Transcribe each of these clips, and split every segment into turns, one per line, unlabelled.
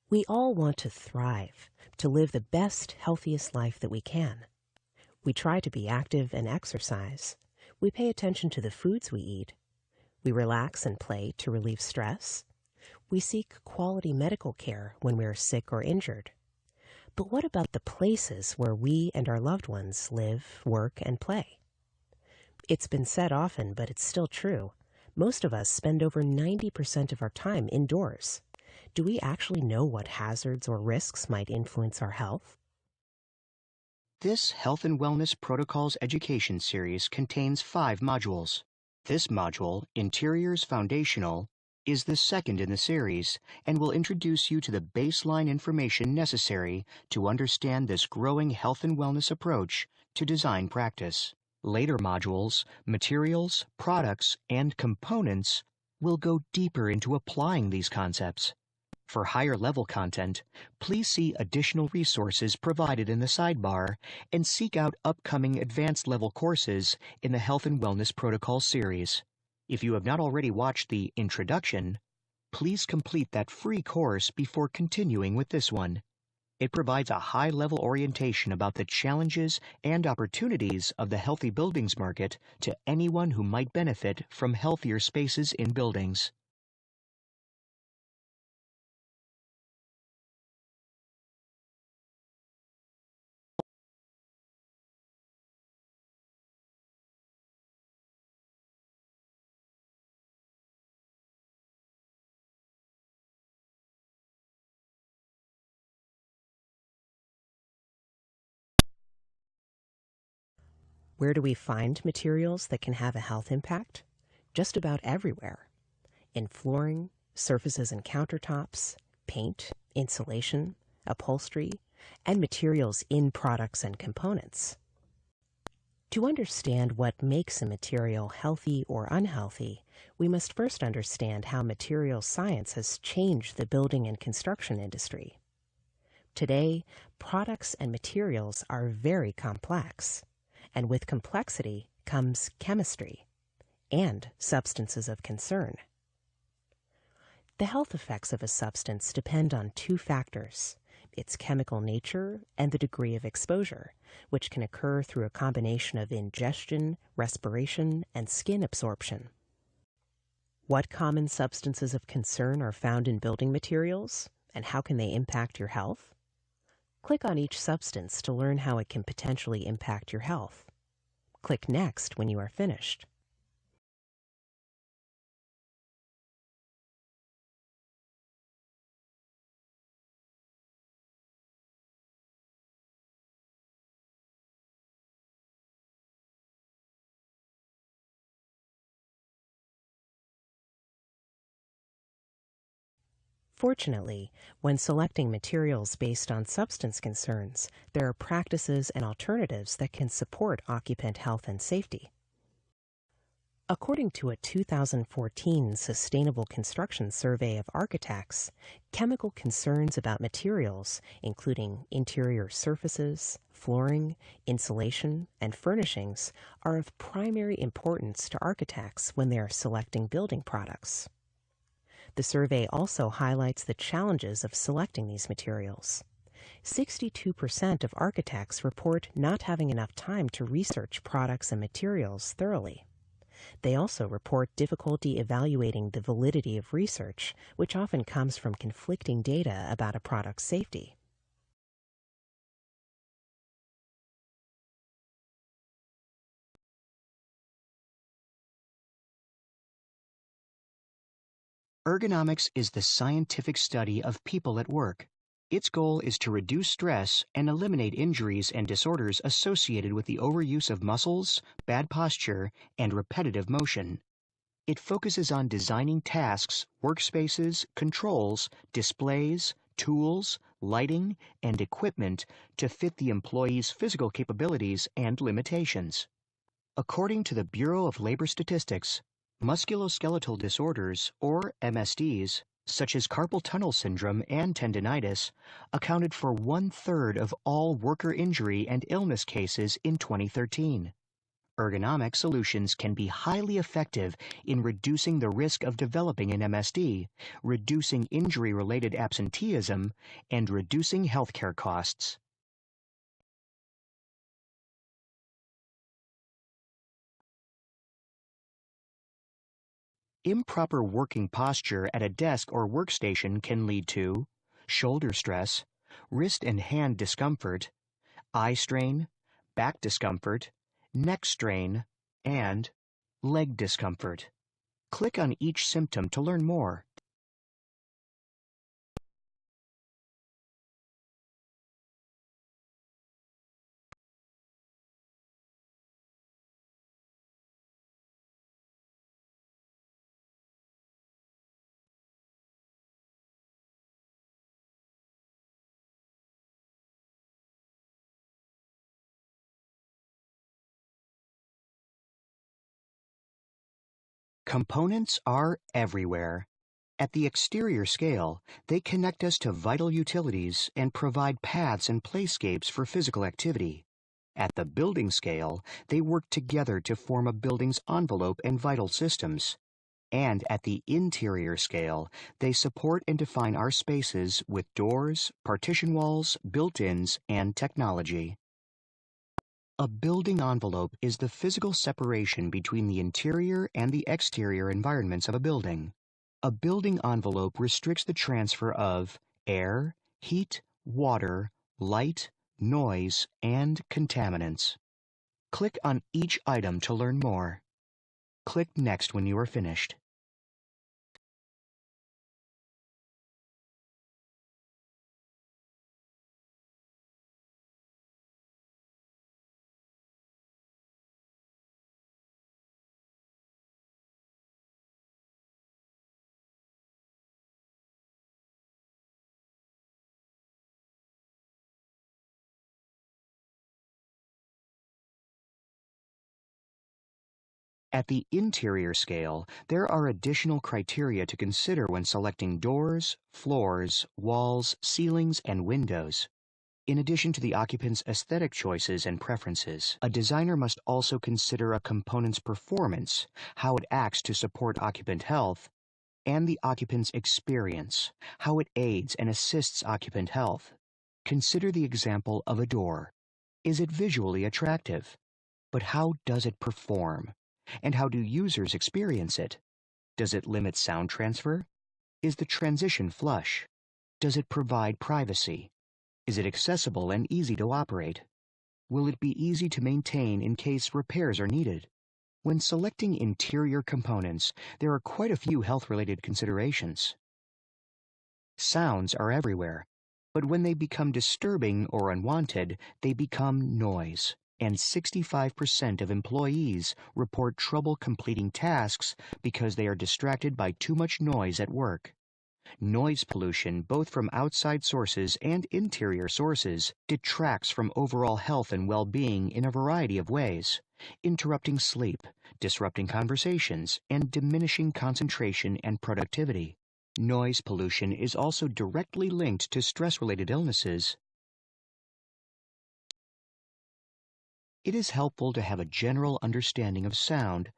We all want to thrive, to live the best, healthiest life that we can. We try to be active and exercise. We pay attention to the foods we eat. We relax and play to relieve stress. We seek quality medical care when we are sick or injured. But what about the places where we and our loved ones live, work, and play? It's been said often, but it's still true. Most of us spend over 90% of our time indoors. Do we actually know what hazards or risks might influence our health?
This Health and Wellness Protocols Education series contains 5 modules. This module, Interiors Foundational, is the second in the series and will introduce you to the baseline information necessary to understand this growing health and wellness approach to design practice. Later modules, Materials, Products, and Components, will go deeper into applying these concepts. For higher-level content, please see additional resources provided in the sidebar and seek out upcoming advanced-level courses in the Health and Wellness Protocol series. If you have not already watched the Introduction, please complete that free course before continuing with this one. It provides a high-level orientation about the challenges and opportunities of the healthy buildings market to anyone who might benefit from healthier spaces in buildings.
Where do we find materials that can have a health impact? Just about everywhere. In flooring, surfaces and countertops, paint, insulation, upholstery, and materials in products and components. To understand what makes a material healthy or unhealthy, we must first understand how material science has changed the building and construction industry. Today, products and materials are very complex. And with complexity comes chemistry and substances of concern. The health effects of a substance depend on 2 factors: its chemical nature and the degree of exposure, which can occur through a combination of ingestion, respiration, and skin absorption. What common substances of concern are found in building materials, and how can they impact your health? Click on each substance to learn how it can potentially impact your health. Click Next when you are finished. Fortunately, when selecting materials based on substance concerns, there are practices and alternatives that can support occupant health and safety. According to a 2014 Sustainable Construction Survey of Architects, chemical concerns about materials, including interior surfaces, flooring, insulation, and furnishings, are of primary importance to architects when they are selecting building products. The survey also highlights the challenges of selecting these materials. 62% of architects report not having enough time to research products and materials thoroughly. They also report difficulty evaluating the validity of research, which often comes from conflicting data about a product's safety.
Ergonomics is the scientific study of people at work. Its goal is to reduce stress and eliminate injuries and disorders associated with the overuse of muscles, bad posture, and repetitive motion. It focuses on designing tasks, workspaces, controls, displays, tools, lighting, and equipment to fit the employee's physical capabilities and limitations. According to the Bureau of Labor Statistics, musculoskeletal disorders, or MSDs, such as carpal tunnel syndrome and tendinitis, accounted for 1/3 of all worker injury and illness cases in 2013. Ergonomic solutions can be highly effective in reducing the risk of developing an MSD, reducing injury-related absenteeism, and reducing healthcare costs. Improper working posture at a desk or workstation can lead to shoulder stress, wrist and hand discomfort, eye strain, back discomfort, neck strain, and leg discomfort. Click on each symptom to learn more. Components are everywhere. At the exterior scale, they connect us to vital utilities and provide paths and playscapes for physical activity. At the building scale, they work together to form a building's envelope and vital systems. And at the interior scale, they support and define our spaces with doors, partition walls, built-ins, and technology. A building envelope is the physical separation between the interior and the exterior environments of a building. A building envelope restricts the transfer of air, heat, water, light, noise, and contaminants. Click on each item to learn more. Click Next when you are finished. At the interior scale, there are additional criteria to consider when selecting doors, floors, walls, ceilings, and windows. In addition to the occupant's aesthetic choices and preferences, a designer must also consider a component's performance, how it acts to support occupant health, and the occupant's experience, how it aids and assists occupant health. Consider the example of a door. Is it visually attractive? But how does it perform? And how do users experience it? Does it limit sound transfer? Is the transition flush? Does it provide privacy? Is it accessible and easy to operate? Will it be easy to maintain in case repairs are needed? When selecting interior components, there are quite a few health-related considerations. Sounds are everywhere, but when they become disturbing or unwanted, they become noise. And 65% of employees report trouble completing tasks because they are distracted by too much noise at work. Noise pollution, both from outside sources and interior sources, detracts from overall health and well-being in a variety of ways, interrupting sleep, disrupting conversations, and diminishing concentration and productivity. Noise pollution is also directly linked to stress-related illnesses. It is helpful to have a general understanding of sound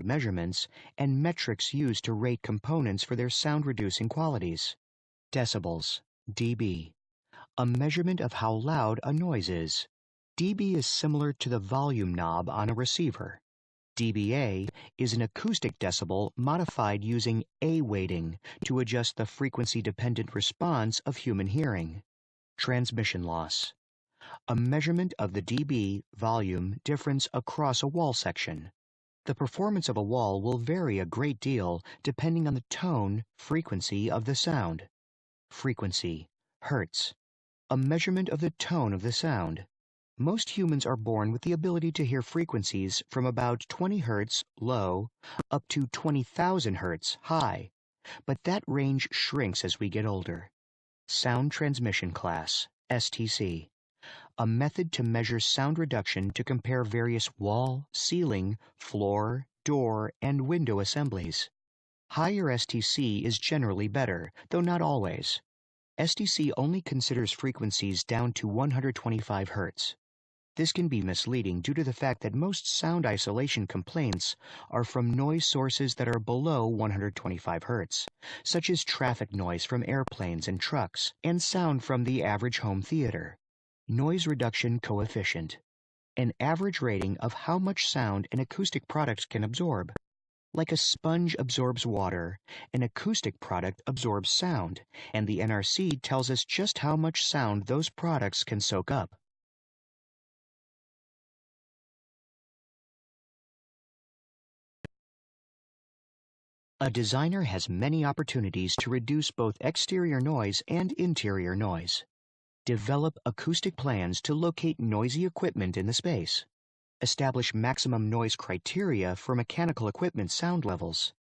measurements, and metrics used to rate components for their sound-reducing qualities. Decibels, dB, a measurement of how loud a noise is. dB is similar to the volume knob on a receiver. dBA is an acoustic decibel modified using A weighting to adjust the frequency-dependent response of human hearing. Transmission loss, a measurement of the dB volume difference across a wall section. The performance of a wall will vary a great deal depending on the tone, frequency of the sound. Frequency, hertz, a measurement of the tone of the sound. Most humans are born with the ability to hear frequencies from about 20 hertz low up to 20,000 hertz high, but that range shrinks as we get older. Sound transmission class, STC, a method to measure sound reduction to compare various wall, ceiling, floor, door, and window assemblies. Higher STC is generally better, though not always. STC only considers frequencies down to 125 hertz. This can be misleading due to the fact that most sound isolation complaints are from noise sources that are below 125 Hz, such as traffic noise from airplanes and trucks, and sound from the average home theater. Noise reduction coefficient, an average rating of how much sound an acoustic product can absorb. Like a sponge absorbs water, an acoustic product absorbs sound, and the NRC tells us just how much sound those products can soak up. A designer has many opportunities to reduce both exterior noise and interior noise. Develop acoustic plans to locate noisy equipment in the space. Establish maximum noise criteria for mechanical equipment sound levels.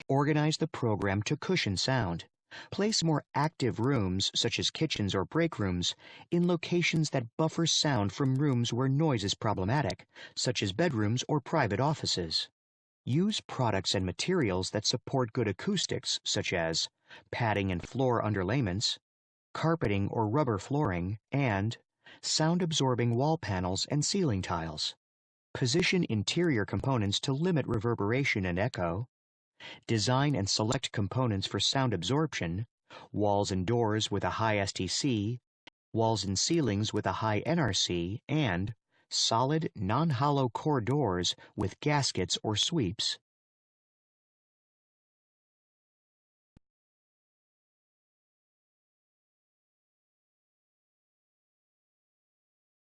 Organize the program to cushion sound. Place more active rooms, such as kitchens or break rooms, in locations that buffer sound from rooms where noise is problematic, such as bedrooms or private offices. Use products and materials that support good acoustics, such as padding and floor underlayments, carpeting or rubber flooring, and sound-absorbing wall panels and ceiling tiles. Position interior components to limit reverberation and echo. Design and select components for sound absorption, walls and doors with a high STC, walls and ceilings with a high NRC, and solid, non-hollow core doors with gaskets or sweeps.